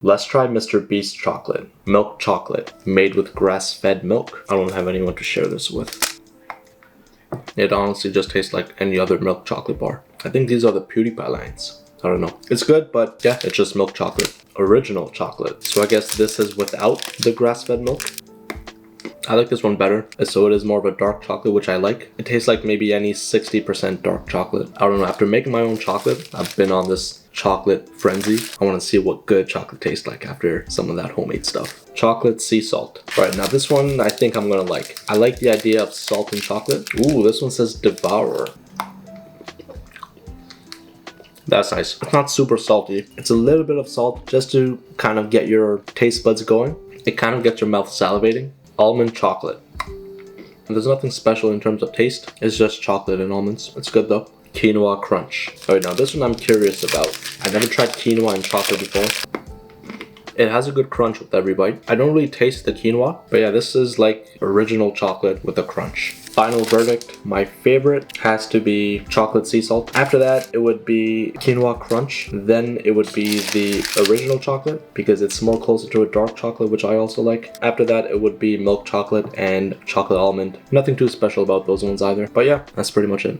Let's try Mr. Beast chocolate. Milk chocolate, made with grass-fed milk. I don't have anyone to share this with. It honestly just tastes like any other milk chocolate bar. I think these are the PewDiePie lines. I don't know. It's good, but yeah, it's just milk chocolate. Original chocolate. So I guess this is without the grass-fed milk. I like this one better, so it is more of a dark chocolate, which I like. It tastes like maybe any 60% dark chocolate. I don't know, after making my own chocolate, I've been on this chocolate frenzy. I want to see what good chocolate tastes like after some of that homemade stuff. Chocolate sea salt. Alright, now this one I think I'm gonna like. I like the idea of salt and chocolate. Ooh, this one says Devourer. That's nice. It's not super salty. It's a little bit of salt just to kind of get your taste buds going. It kind of gets your mouth salivating. Almond chocolate. There's nothing special in terms of taste. It's just chocolate and almonds. It's good though. Quinoa crunch. Alright, now this one I'm curious about. I've never tried quinoa and chocolate before. It has a good crunch with every bite. I don't really taste the quinoa, but yeah, this is like original chocolate with a crunch. Final verdict, my favorite has to be chocolate sea salt. After that, it would be quinoa crunch. Then it would be the original chocolate because it's more closer to a dark chocolate, which I also like. After that, it would be milk chocolate and chocolate almond. Nothing too special about those ones either. But yeah, that's pretty much it.